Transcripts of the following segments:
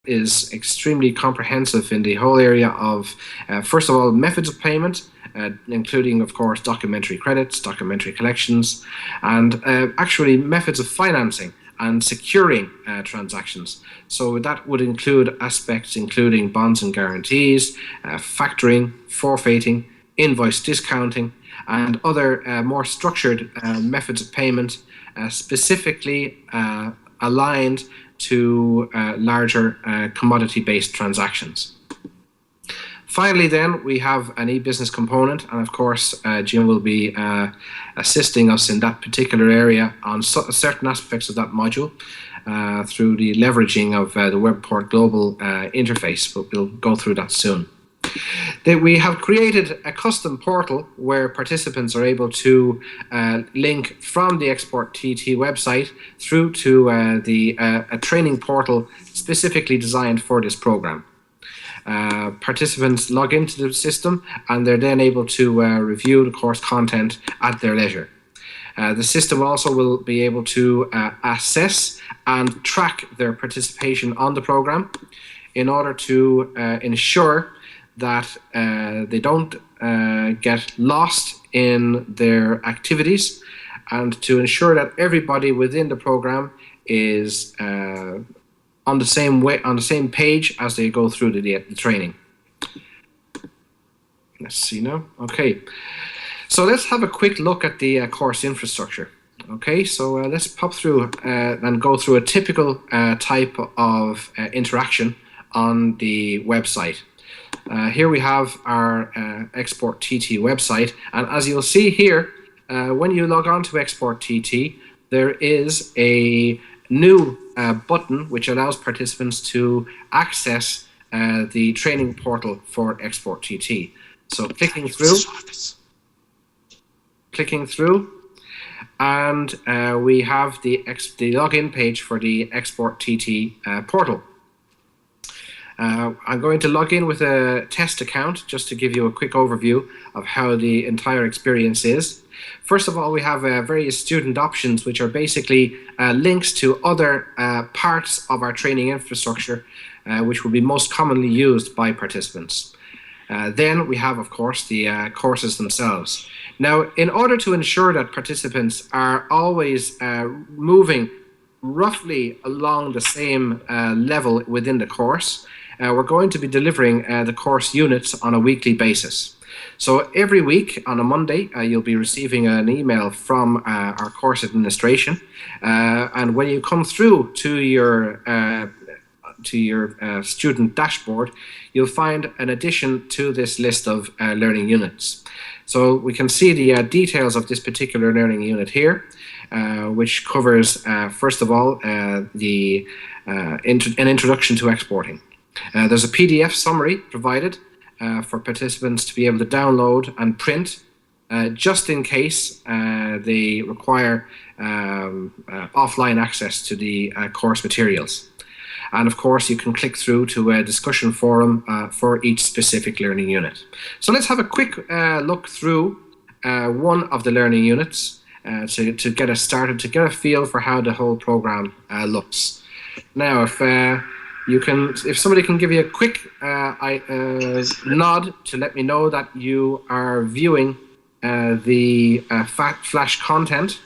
is extremely comprehensive in the whole area of, first of all, methods of payment, including, of course, documentary credits, documentary collections, and actually methods of financing and securing transactions. So that would include aspects including bonds and guarantees, factoring, forfeiting, invoice discounting, and other more structured methods of payment specifically aligned to larger commodity-based transactions. Finally, then, we have an e-business component, and of course, Jim will be assisting us in that particular area on certain aspects of that module through the leveraging of the Webport Global interface, but we'll go through that soon. We have created a custom portal where participants are able to link from the Export TT website through to a training portal specifically designed for this program. Participants log into the system and they're then able to review the course content at their leisure. The system also will be able to assess and track their participation on the program in order to ensure that they don't get lost in their activities, and to ensure that everybody within the program is on the same page as they go through the training. Let's see now. Okay, so let's have a quick look at the course infrastructure. Okay, so let's pop through and go through a typical type of interaction on the website. Here we have our Export TT website, and as you'll see here, when you log on to Export TT, there is a new button which allows participants to access the training portal for Export TT. So clicking through, and we have the login page for the Export TT portal. I'm going to log in with a test account just to give you a quick overview of how the entire experience is. First of all, we have various student options, which are basically links to other parts of our training infrastructure, which will be most commonly used by participants. Then we have, of course, the courses themselves. Now, in order to ensure that participants are always moving roughly along the same level within the course, we're going to be delivering the course units on a weekly basis. So every week on a Monday, you'll be receiving an email from our course administration, and when you come through to your student dashboard, you'll find an addition to this list of learning units. So we can see the details of this particular learning unit here, which covers, first of all, an introduction to exporting. There's a PDF summary provided for participants to be able to download and print just in case they require offline access to the course materials. And of course, you can click through to a discussion forum for each specific learning unit. So let's have a quick look through one of the learning units to get us started, to get a feel for how the whole program looks. Now, if somebody can give you a quick nod to let me know that you are viewing the Flash content.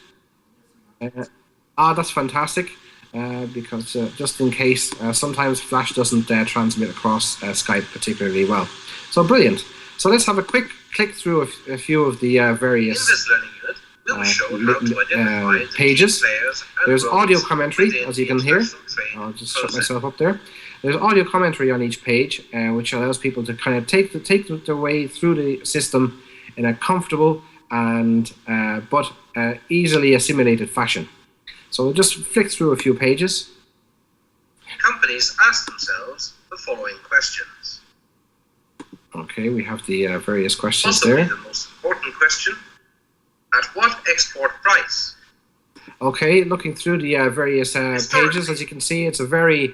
That's fantastic, because just in case, sometimes Flash doesn't transmit across Skype particularly well. So brilliant. So let's have a quick click through a few of the various pages. There's audio commentary, as you can hear. I'll just shut myself up there. There's audio commentary on each page, which allows people to kind of take their way through the system in a comfortable and but easily assimilated fashion. So we'll just flick through a few pages. Companies ask themselves the following questions. Okay, we have the various questions Possibly there. The most important question: at what export price? Okay, looking through the various pages, as you can see, it's a very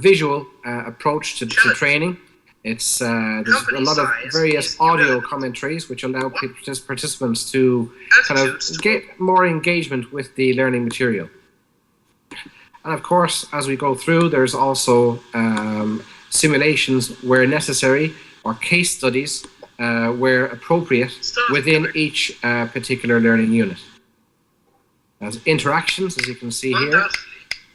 visual approach to training. It's there's a lot of various audio commentaries which allow participants to kind of get more engagement with the learning material. And of course, as we go through, there's also simulations where necessary, or case studies where appropriate within each particular learning unit. As interactions, as you can see here. Undoubtedly,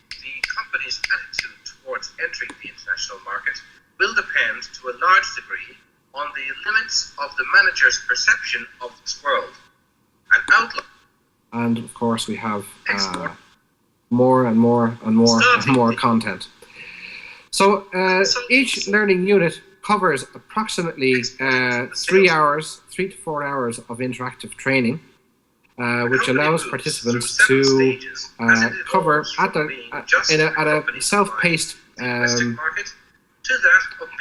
the company's attitude towards entering the international market will depend to a large degree on the limits of the manager's perception of this world and outlook. And of course, we have more and more and more and more content. So each learning unit covers approximately 3 to 4 hours of interactive training, which allows participants to cover at a self-paced.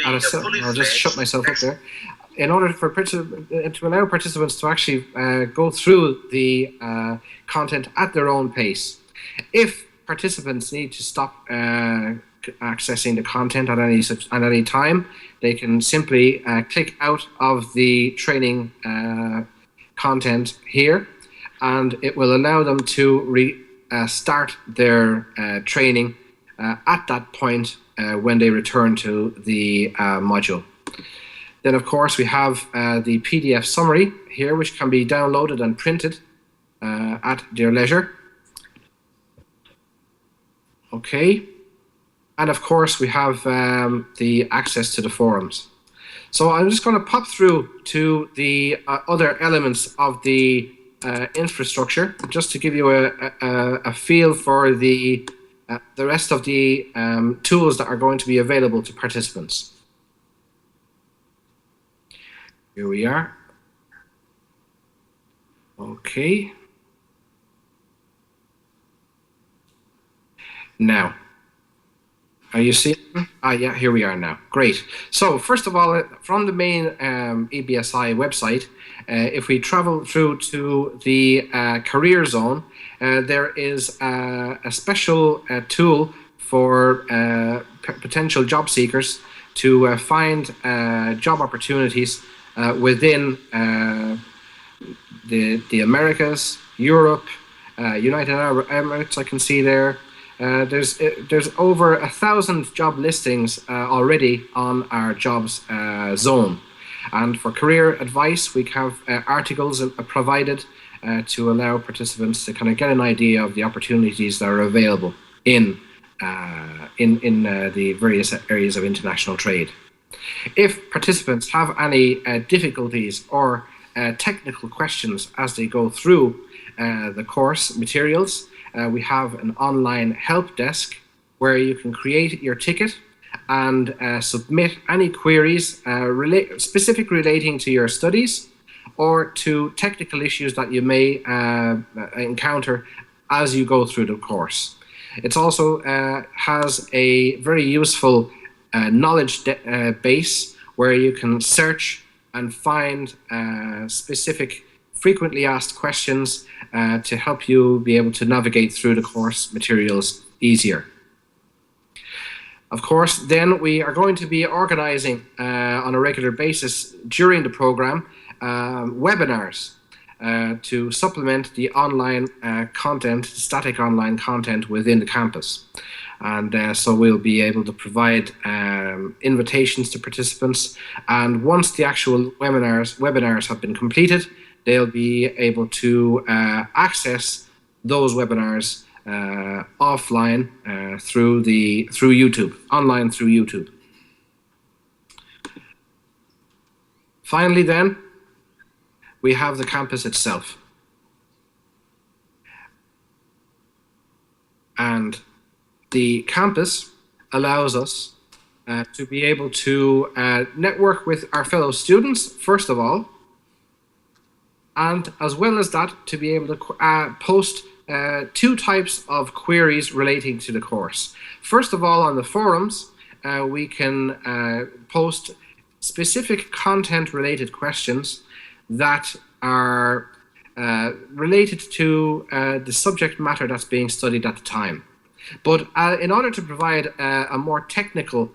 I'll just shut myself up there. In order for to allow participants to actually go through the content at their own pace. If participants need to stop accessing the content at any time, they can simply click out of the training content here, and it will allow them to start their training at that point when they return to the module. Then, of course, we have the PDF summary here, which can be downloaded and printed at their leisure. Okay. And, of course, we have the access to the forums. So I'm just going to pop through to the other elements of the infrastructure, just to give you a feel for the rest of the tools that are going to be available to participants. Here we are. Okay. Now, are you seeing? Yeah, here we are now. Great. So first of all, from the main eBSI website, if we travel through to the career zone, there is a special tool for potential job seekers to find job opportunities within the Americas, Europe, United Arab Emirates. I can see there. There's over 1,000 job listings already on our jobs zone. And for career advice, we have articles provided to allow participants to kind of get an idea of the opportunities that are available in the various areas of international trade. If participants have any difficulties or technical questions as they go through the course materials, we have an online help desk where you can create your ticket and submit any queries specific relating to your studies or to technical issues that you may encounter as you go through the course. It also has a very useful knowledge base where you can search and find specific frequently asked questions to help you be able to navigate through the course materials easier. Of course, then we are going to be organizing on a regular basis during the program webinars to supplement the online content, static online content within the campus. And so we'll be able to provide invitations to participants. And once the actual webinars have been completed, they'll be able to access those webinars offline through YouTube, online through YouTube. Finally, then, we have the campus itself. And the campus allows us to be able to network with our fellow students, first of all, and as well as that, to be able to post two types of queries relating to the course. First of all, on the forums, we can post specific content-related questions that are related to the subject matter that's being studied at the time. But in order to provide a more technical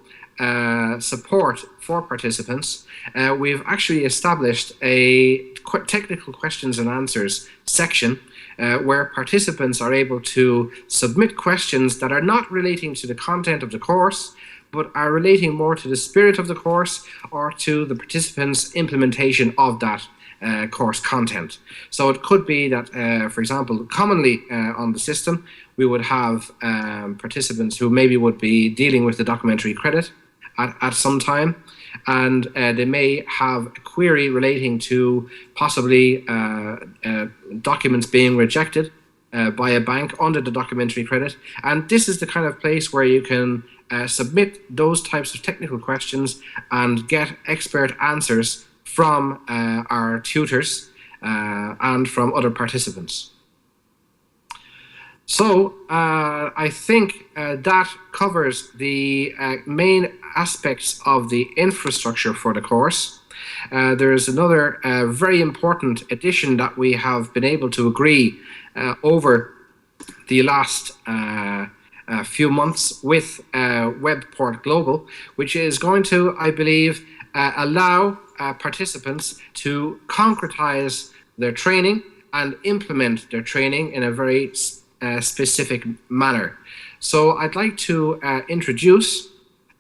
support for participants, we've actually established a technical questions and answers section where participants are able to submit questions that are not relating to the content of the course, but are relating more to the spirit of the course or to the participants' implementation of that course content. So it could be that, for example, commonly on the system, we would have participants who maybe would be dealing with the documentary credit at some time, and they may have a query relating to possibly documents being rejected by a bank under the documentary credit. And this is the kind of place where you can submit those types of technical questions and get expert answers from our tutors and from other participants. So I think that covers the main aspects of the infrastructure for the course. There's another very important addition that we have been able to agree over the last few months with Webport Global, which is going to, I believe, allow participants to concretize their training and implement their training in a very specific manner. So I'd like to introduce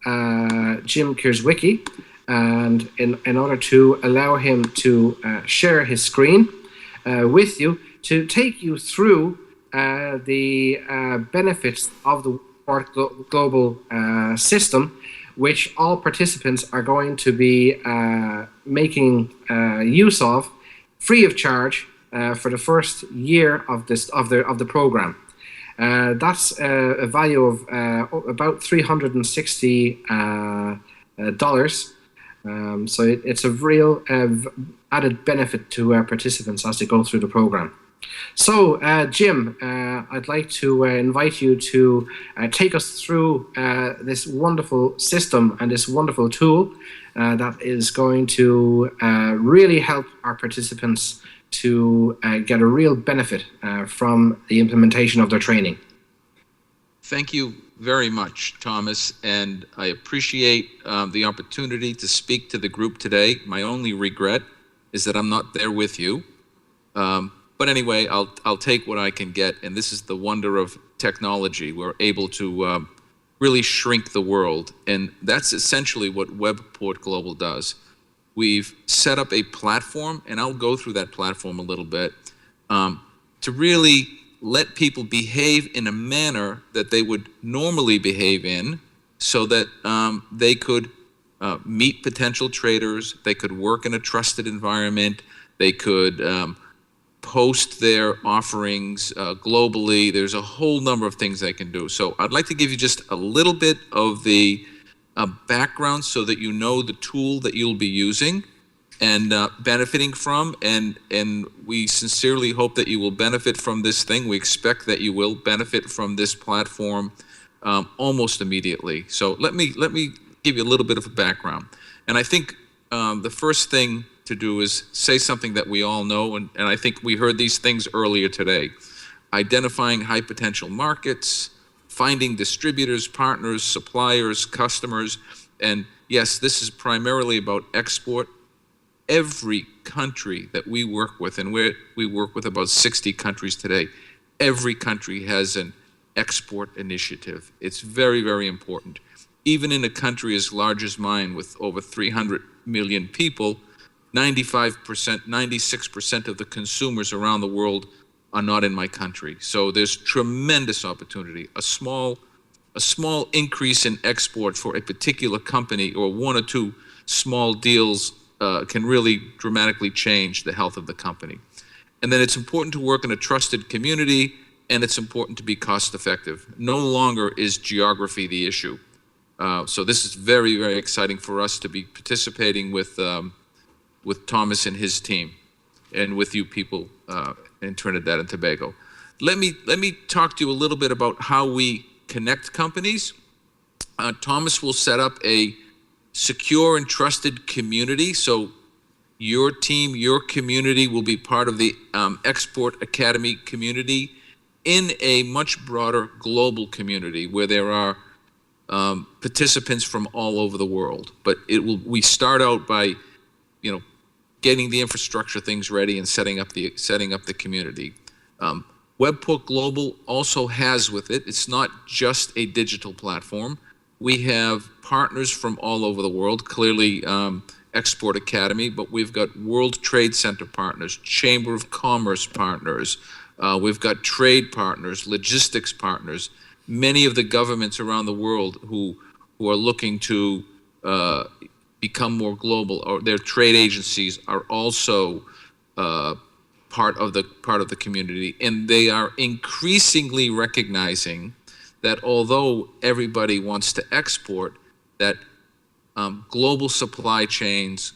Jim Kierzwicki, and in order to allow him to share his screen with you, to take you through the benefits of the Webport Global system, which all participants are going to be making use of free of charge for the first year of the program. That's a value of about $360. So it's a real added benefit to our participants as they go through the program. So, Jim, I'd like to invite you to take us through this wonderful system and this wonderful tool that is going to really help our participants to get a real benefit from the implementation of their training. Thank you very much, Thomas, and I appreciate the opportunity to speak to the group today. My only regret is that I'm not there with you. But anyway, I'll take what I can get, and this is the wonder of technology. We're able to really shrink the world, and that's essentially what Webport Global does. We've set up a platform, and I'll go through that platform a little bit, to really let people behave in a manner that they would normally behave in, so that they could meet potential traders, they could work in a trusted environment, they could post their offerings globally. There's a whole number of things they can do. So I'd like to give you just a little bit of the background so that you know the tool that you'll be using and benefiting from, and we sincerely hope that you will benefit from this thing. We expect that you will benefit from this platform almost immediately. So let me give you a little bit of a background. And I think the first thing to do is say something that we all know, and I think we heard these things earlier today. Identifying high potential markets, finding distributors, partners, suppliers, customers, and yes, this is primarily about export. Every country that we work with, and we work with about 60 countries today, every country has an export initiative. It's very, very important. Even in a country as large as mine with over 300 million people, 95%, 96% of the consumers around the world are not in my country. So there's tremendous opportunity. A small increase in export for a particular company or one or two small deals can really dramatically change the health of the company. And then it's important to work in a trusted community, and it's important to be cost effective. No longer is geography the issue. So this is very, very exciting for us to be participating with Thomas and his team, and with you people in Trinidad and Tobago. Let me talk to you a little bit about how we connect companies. Thomas will set up a secure and trusted community, so your team, your community will be part of the Export Academy community in a much broader global community where there are participants from all over the world. But we start out by, getting the infrastructure things ready and setting up the community. Webport Global also has with it, it's not just a digital platform. We have partners from all over the world, clearly Export Academy, but we've got World Trade Center partners, Chamber of Commerce partners, we've got trade partners, logistics partners, many of the governments around the world who are looking to become more global, or their trade agencies are also part of the community, and they are increasingly recognizing that although everybody wants to export, that global supply chains,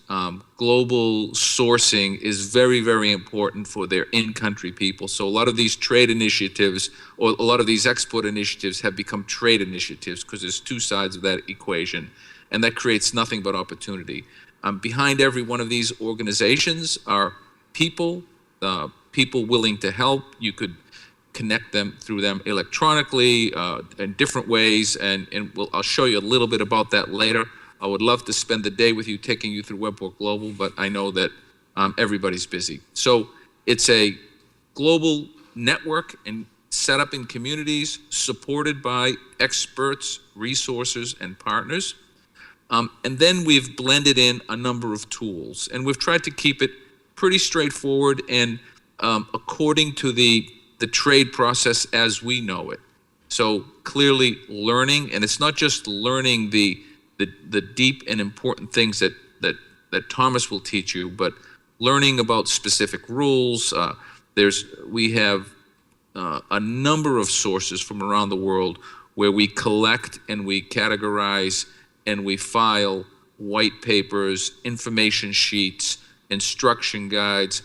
global sourcing is very, very important for their in-country people. So a lot of these trade initiatives, or a lot of these export initiatives, have become trade initiatives because there's two sides of that equation, and that creates nothing but opportunity. Behind every one of these organizations are people, people willing to help. You could connect them through them electronically in different ways, and I'll show you a little bit about that later. I would love to spend the day with you taking you through Webport Global, but I know that everybody's busy. So it's a global network and set up in communities supported by experts, resources, and partners. And then we've blended in a number of tools, and we've tried to keep it pretty straightforward and according to the trade process as we know it. So clearly learning, and it's not just learning the deep and important things that Thomas will teach you, but learning about specific rules. We have a number of sources from around the world where we collect and we categorize and we file white papers, information sheets, instruction guides,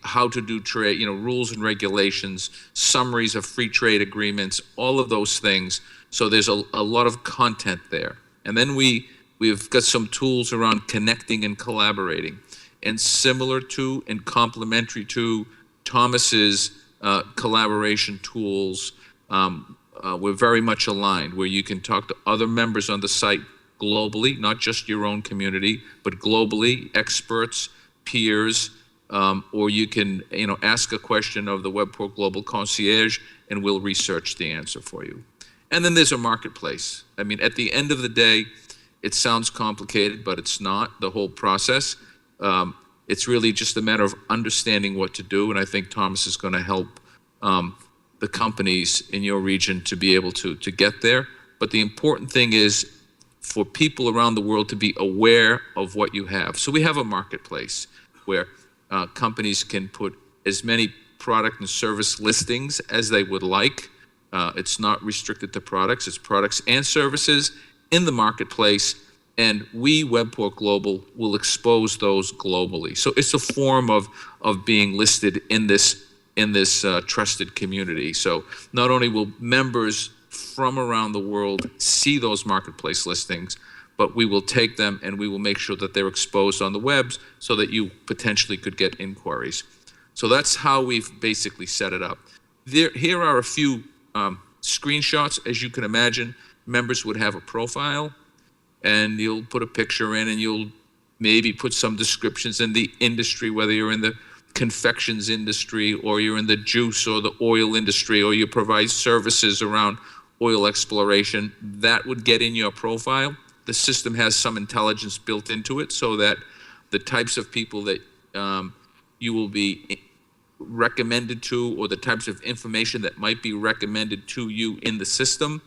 how to do trade, rules and regulations, summaries of free trade agreements, all of those things. So there's a lot of content there. And then we've got some tools around connecting and collaborating. And similar to and complementary to Thomas's collaboration tools, we're very much aligned, where you can talk to other members on the site globally, not just your own community, but globally, experts, peers, or you can ask a question of the Webport Global Concierge, and we'll research the answer for you. And then there's a marketplace. I mean, at the end of the day, it sounds complicated, but it's not, the whole process. It's really just a matter of understanding what to do, and I think Thomas is going to help the companies in your region to be able to get there. But the important thing is for people around the world to be aware of what you have. So we have a marketplace where companies can put as many product and service listings as they would like. It's not restricted to products, it's products and services in the marketplace, and we, Webport Global, will expose those globally. So it's a form of being listed in this trusted community. So not only will members from around the world see those marketplace listings, but we will take them and we will make sure that they're exposed on the webs so that you potentially could get inquiries. So that's how we've basically set it up. Here are a few screenshots. As you can imagine, members would have a profile, and you'll put a picture in, and you'll maybe put some descriptions in the industry, whether you're in the confections industry, or you're in the juice or the oil industry, or you provide services around oil exploration. That would get in your profile. The system has some intelligence built into it so that the types of people that you will be recommended to, or the types of information that might be recommended to you in the system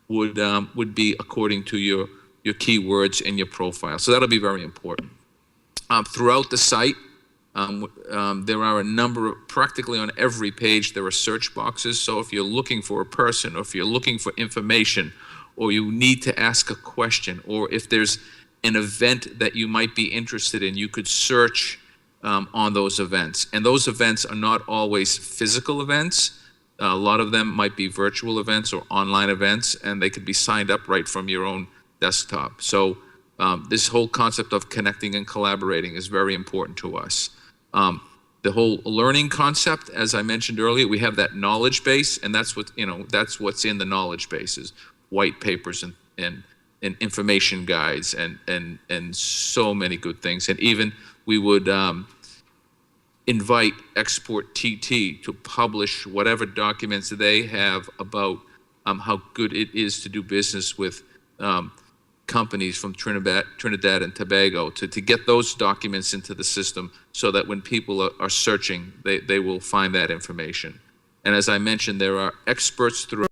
would be according to your keywords and your profile. So that'll be very important. Throughout the site, there are a number of, practically on every page, there are search boxes. So if you're looking for a person, or if you're looking for information, or you need to ask a question, or if there's an event that you might be interested in, you could search on those events. And those events are not always physical events. A lot of them might be virtual events or online events, and they could be signed up right from your own desktop. So this whole concept of connecting and collaborating is very important to us. The whole learning concept, as I mentioned earlier, we have that knowledge base, and that's what's in the knowledge bases, white papers and information guides and so many good things. And even we would, invite Export TT to publish whatever documents they have about how good it is to do business with companies from Trinidad and Tobago, to get those documents into the system so that when people are searching, they will find that information. And as I mentioned, there are experts throughout